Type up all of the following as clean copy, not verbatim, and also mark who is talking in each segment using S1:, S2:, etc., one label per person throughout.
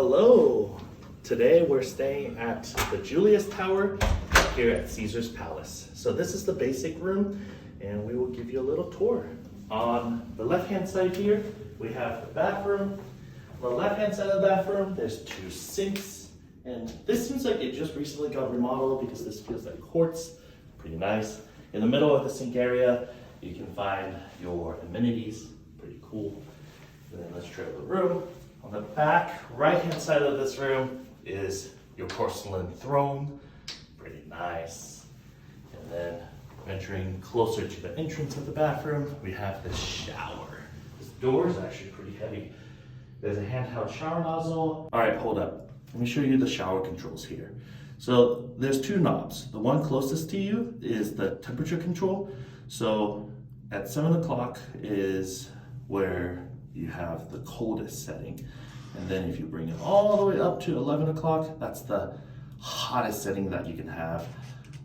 S1: Hello! Today we're staying at the Julius Tower here at Caesar's Palace. So this is the basic room and we will give you a little tour. On the left hand side here, we have the bathroom. On the left hand side of the bathroom, there's two sinks. And this seems like it just recently got remodeled because this feels like quartz. Pretty nice. In the middle of the sink area, you can find your amenities. Pretty cool. And then let's try the room. On the back right-hand side of this room is your porcelain throne. Pretty nice. And then venturing closer to the entrance of the bathroom, we have this shower. This door is actually pretty heavy. There's a handheld shower nozzle. All right, hold up. Let me show you the shower controls here. So there's two knobs. The one closest to you is the temperature control. So at 7 o'clock is where you have the coldest setting. And then if you bring it all the way up to 11 o'clock, that's the hottest setting that you can have.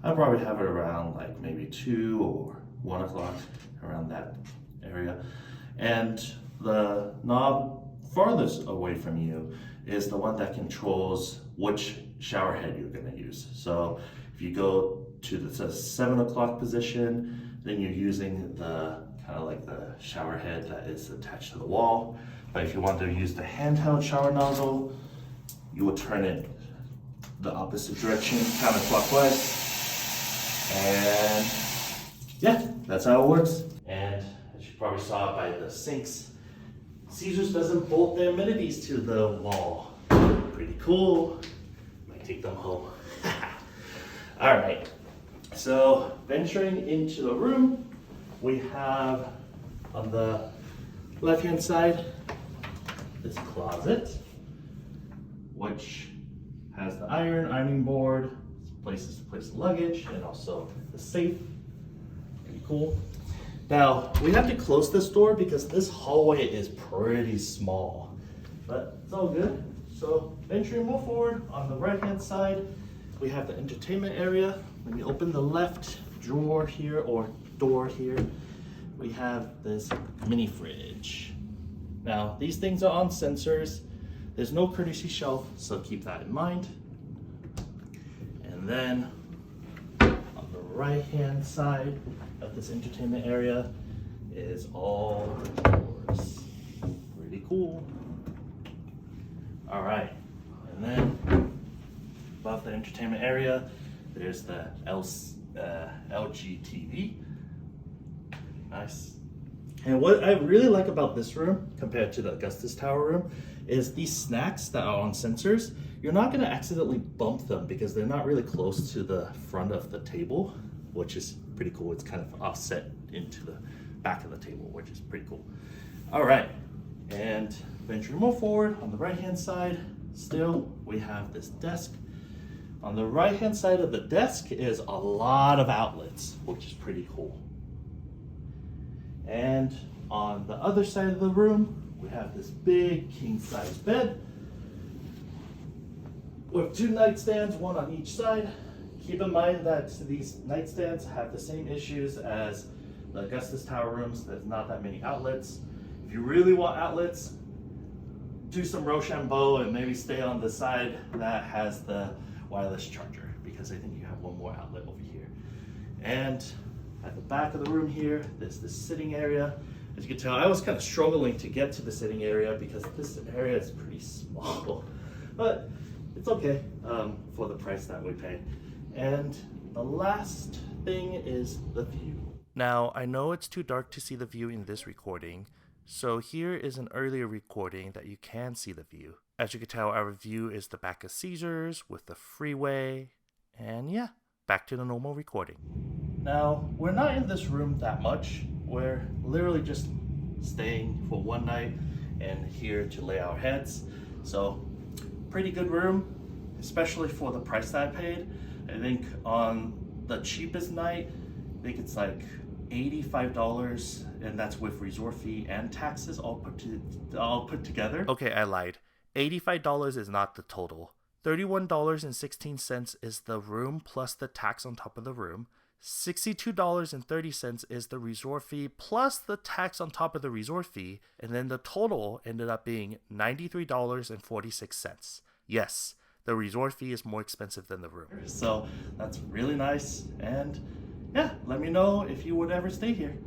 S1: I probably have it around like maybe 2 or 1 o'clock, around that area. And the knob farthest away from you is the one that controls which shower head you're gonna use. So if you go to the 7 o'clock position, then you're using the kind of like the shower head that is attached to the wall. But if you want to use the handheld shower nozzle, you will turn it the opposite direction, counterclockwise. And yeah, that's how it works. And as you probably saw by the sinks, Caesar's doesn't bolt their amenities to the wall. Pretty cool. Might take them home. All right, so venturing into the room, we have on the left-hand side this closet, which has the ironing board, places to place the luggage, and also the safe. Pretty cool. Now, we have to close this door because this hallway is pretty small, but it's all good. So venturing more forward, on the right-hand side, we have the entertainment area. When you open the left drawer here, or door here, we have this mini fridge. Now, these things are on sensors. There's no courtesy shelf, so keep that in mind. And then on the right-hand side of this entertainment area is all the doors. Pretty cool. All right, and then above the entertainment area, there's the LG TV. Nice. And what I really like about this room compared to the Augustus Tower room is these snacks that are on sensors. You're not gonna accidentally bump them because they're not really close to the front of the table, which is pretty cool. It's kind of offset into the back of the table, which is pretty cool. All right, and venturing more forward, on the right-hand side, still, we have this desk. On the right-hand side of the desk is a lot of outlets, which is pretty cool. And on the other side of the room, we have this big king-size bed with 2 nightstands, one on each side. Keep in mind that these nightstands have the same issues as the Augustus Tower rooms. There's not that many outlets. If you really want outlets, do some Rochambeau and maybe stay on the side that has the wireless charger, because I think you have one more outlet over here. And at the back of the room here, there's this sitting area. As you can tell, I was kind of struggling to get to the sitting area because this area is pretty small, but it's okay for the price that we pay. And the last thing is the view. Now, I know it's too dark to see the view in this recording, so here is an earlier recording that you can see the view. As you can tell, our view is the back of Caesar's with the freeway, and yeah, back to the normal recording. Now, we're not in this room that much. We're literally just staying for one night and here to lay our heads. So, pretty good room, especially for the price that I paid. I think on the cheapest night, I think it's like $85, and that's with resort fee and taxes all put together. Okay, I lied. $85 is not the total. $31.16 is the room plus the tax on top of the room. $62.30 is the resort fee plus the tax on top of the resort fee, and then the total ended up being $93.46. Yes, the resort fee is more expensive than the room. So that's really nice, and yeah, let me know if you would ever stay here.